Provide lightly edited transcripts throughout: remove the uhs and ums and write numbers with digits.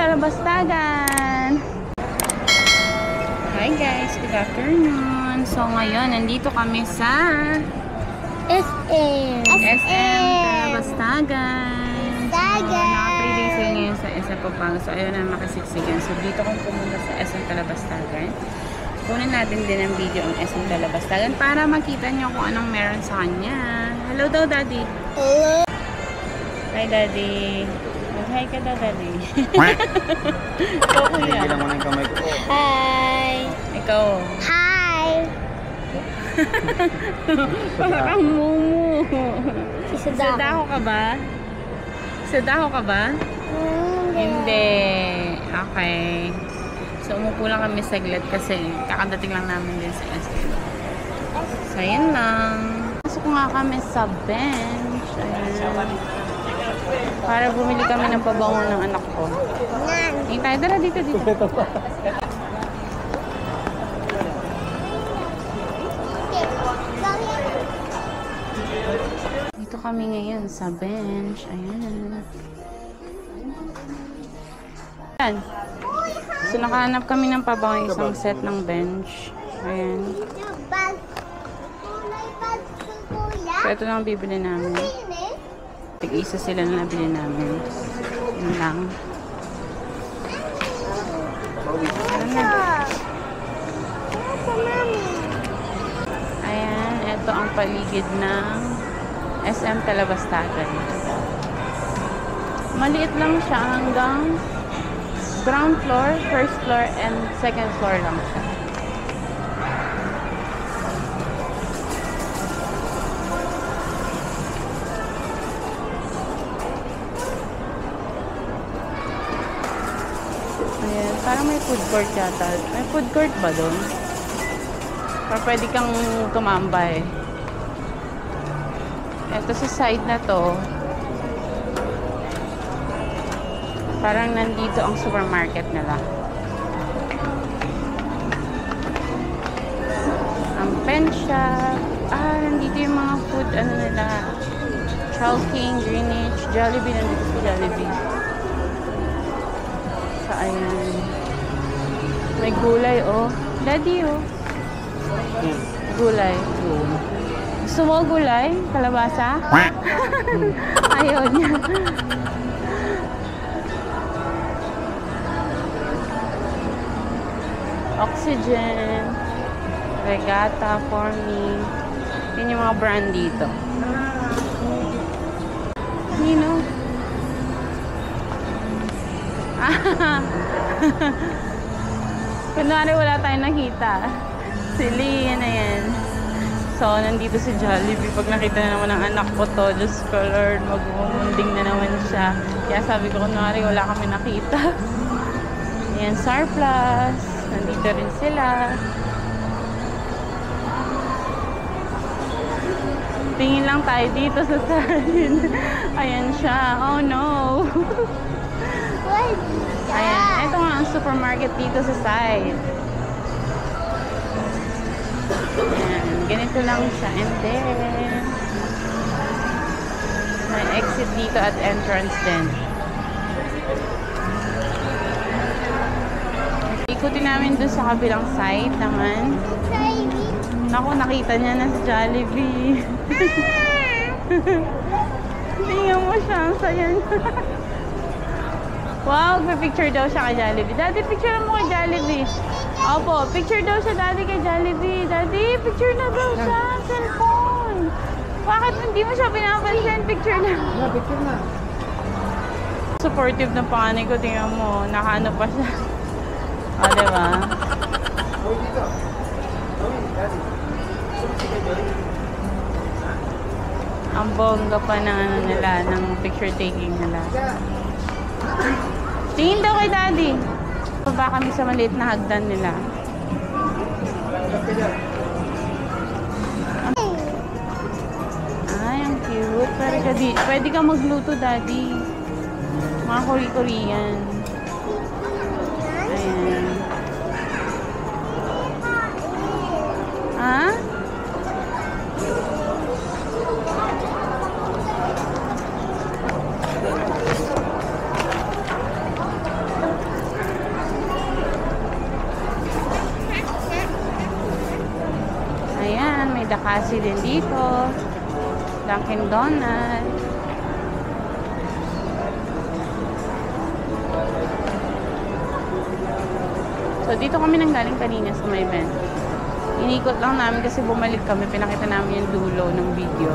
Talabastagan. Hi guys, good afternoon. So ngayon, nandito kami sa SM Talabastagan. So, naka 3 days ngayon sa SM Pampanga. So ayun na makasiksigan. So dito kong pumunta sa SM Talabastagan. Kunin natin din ang video ang SM Talabastagan para makita nyo kung anong meron sa kanya. Hello daw, Daddy. Hello. Hi, Daddy. Mag-hi ka daw, Daddy. Ikaw, kuya. Hindi lang mo ng kamay ko. Hi. Ikaw. Hi. Parang mumu. Isa Dako ka ba? Dako ka ba? Hindi. Okay. So, umupo lang kami saglit kasi kakadating lang namin din sa SM. So, yun lang. Pasok nga kami sa bench. Ayan. Para bumili kami ng pabango ng anak ko. Tingin tayo. Dara, dito. Dito kami ngayon sa bench. Ayan. Ayan. So, nakahanap kami ng pabango isang set ng bench. Ayan. So, ito lang bibili namin. Tig-isa sila na nabili namin. Yun lang. Ayan. Ito ang paligid ng SM Talabastagan. Maliit lang siya hanggang ground floor, first floor, and second floor lang siya. Ayan, parang may food court yata. May food court ba doon? Or pwede kang tumambay. Ito sa side na to, parang nandito ang supermarket nila. Ang pen shop. Nandito yung mga food, ano nila. Chowking, Greenwich, Jollibee. Nandito si Jollibee. So, ayan. May gulay, oh. Daddy, oh. Gulay. Gusto mo gulay? Kalabasa? Ayaw niya. Oxygen, Regatta, For Me. Yun yung mga brand dito. Nino. Kunwari wala tayong nakita. Silly, yan na yan. So, nandito si Jollibee. Pag nakita na naman ng anak ko to, Diyos ko Lord, magmumunding na naman siya. Kaya sabi ko, kunwari wala kami nakita. Ayan, Surplus. Nandito rin sila. Tingin lang tayo dito sa sardine. Ayan siya. Oh no. Ayan. Ito nga ang supermarket dito sa side. Ayan. Ganito lang siya. And then, may exit dito at entrance din. Ikutin namin doon sa kabilang side naman. Naku, nakita niya na si Jollibee. Tingnan mo siya, ang saya niya. Wow, picture daw siya kay Jollibee. Daddy, picture mo kay Jollibee. Opo, picture daw siya, Daddy, kay Jollibee. Daddy, picture na daw siya. Cellphone. Bakit hindi mo siya pinapansin? Picture na. Yeah, picture na. Supportive ng panganay ko. Tingnan mo, nakaano pa siya. O, diba? Ang bongga pa ng ano nila, ng picture taking nila. Tingin daw kay Daddy. Baba kami sa maliit na hagdan nila. Ay, ang cute. Pwede ka magluto, Daddy. Mga Korean. Ayan. Ha? Dakasi din dito. Dunkin Donuts. So, dito kami nanggaling kanina sa may event. Inikot lang namin kasi bumalik kami. Pinakita namin yung dulo ng video.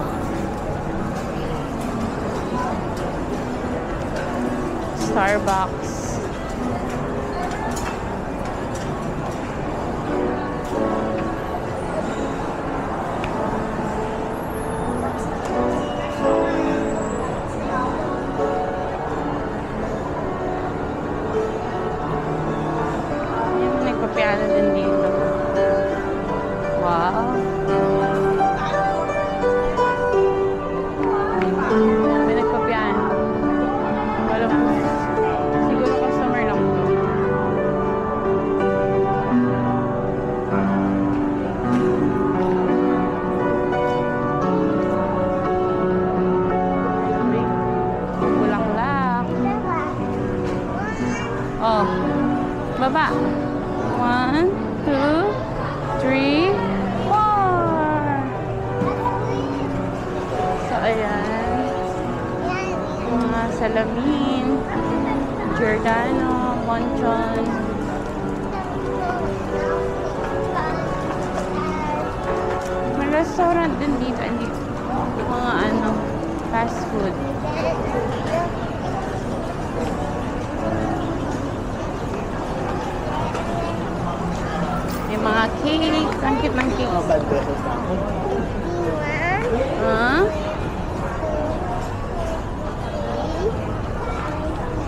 Starbucks. Piano din dito. Wow. May nagpa-piano. Wala po. Siguro customer lang po. Bulaklak. Oh. Baba. 1, 2, 3, 4. So, ayan. Mga salamin. Giordano, Bonchon. May restaurant din dito. Mga fast food. Mga cake. Ang cute ng cake. Huh?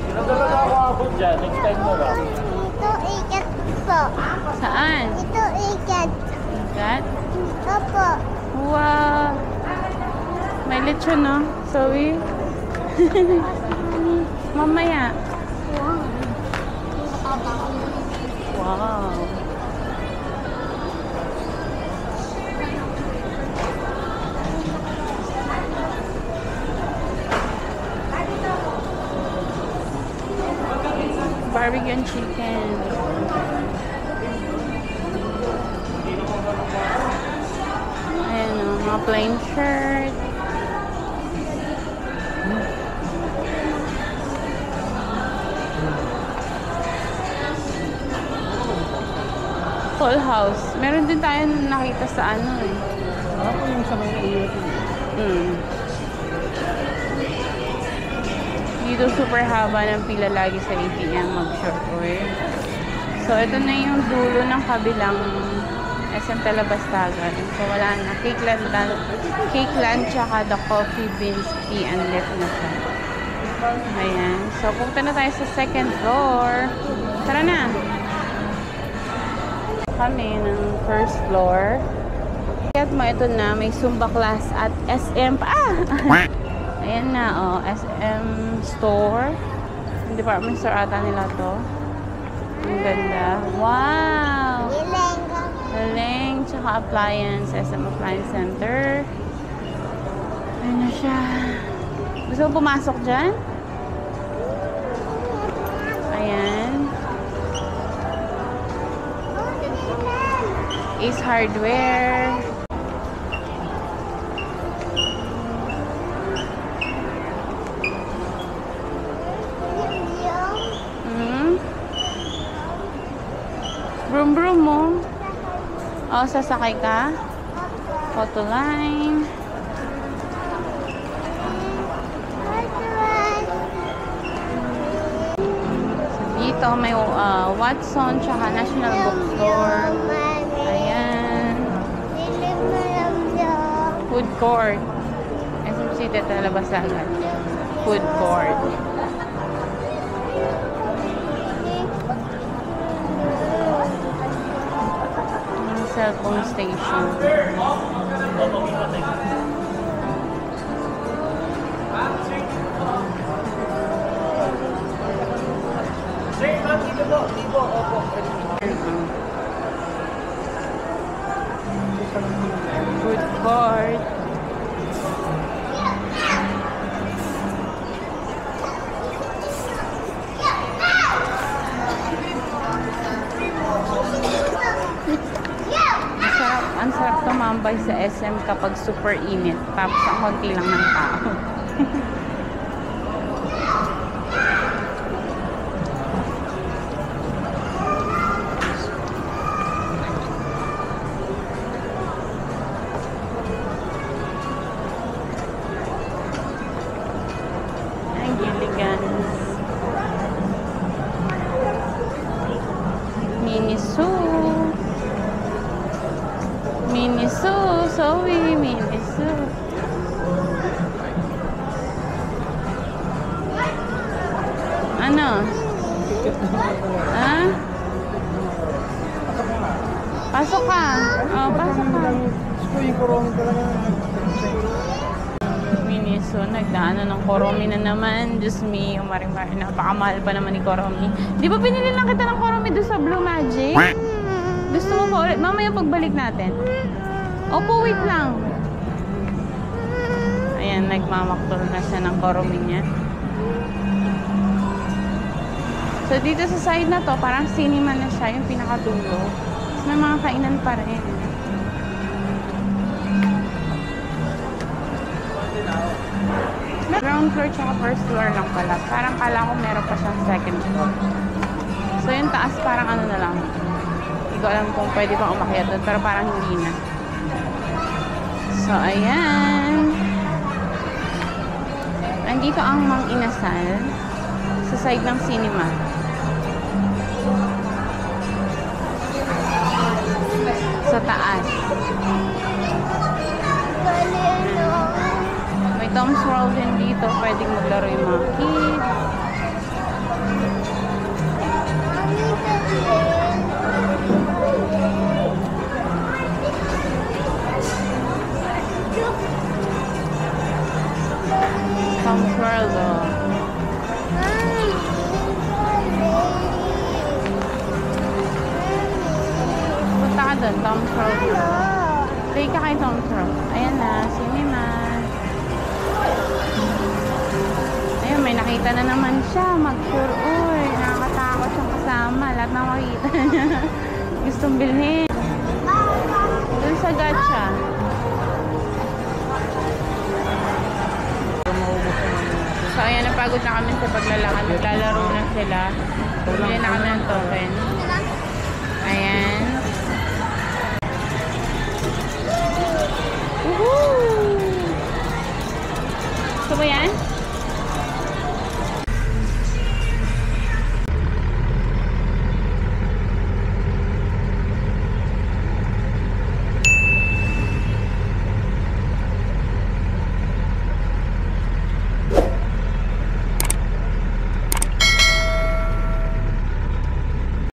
Pinadalaga ako abot dyan. Next time mo lang. Ito ikat po. Saan? Ito ikat. Ikat? Opo. Wow! May lechon, no? Zoe? Mamaya. Wow! Barbecue and chicken. Ayan o, mga plain shirt. Full house. Meron din tayo nakita sa ano eh. Ako yung sa mga iyo. Dito super haba ng pila lagi sa ATM mag-short wear. So, ito na yung dulo ng kabilang SM Talabastagan. So, wala na. Cake land tsaka the Coffee Beans Tea and Lift na siya. Ayan. So, punta na tayo sa second floor. Tara na! Kami ng first floor. Kaya mo ito na. May Zumba class at SM pa. Ayan na, oh. SM store. Yung department store ata nila to. Ang ganda. Wow! Galing. Tsaka appliance. SM Appliance Center. Ayan na siya. Gusto mo pumasok dyan? Ayan. Ace Hardware. Broom broom mo. O, sasakay ka. Photo line. Dito may Watson tsaka National Bookstore. Ayan. Food court. SMC Talabastagan. Food court. Cellphone station. Food court. Ang sarap tumambay tumambay sa SM kapag super init. Tapos ang konti lang ng tao. Ay, Gilligan's. Miniso. Miniso. Zoe. Miniso. Ano? Ha? Pasok ka. Oh, pasok ka. Miniso, nagdaano ng Koromi na naman. Diyos me, umari-mari. Napakamahal pa naman ni Koromi. Di ba pinili lang kita ng Koromi doon sa Blue Magic? Gusto mo pa ulit? Mamaya pagbalik natin. Opo, wait lang. Ayan, nagmamaktol na siya ng Koromi niya. So, dito sa side na to, parang cinema na siya, yung pinakatulo. May mga kainan pa rin. Ground floor tsaka first floor lang pala. Parang kala ko meron pa siyang second floor. So, yung taas parang ano na lang. Hindi ko alam kung pwede pang umakyat doon, pero parang hindi na. So, ayan. Andito ang Mang Inasal sa side ng cinema. Sa taas. May Tom's World din dito. Pwedeng maglaro yung mga kids. Tom's World, oh. Punta ka doon, Tom's World. Play ka kay Tom's World. Ayan na, cinema. Ayun, may nakita na naman siya. Mag-tour. Uy, nakakatakot siyang kasama. Lahat na makikita niya. Gustong bilhin. Doon sa gacha. So, ayan, napagod na kami sa paglalakad. Lalaro na sila. Bumili na kami ng token. Ayan. Woohoo! Gusto mo yan?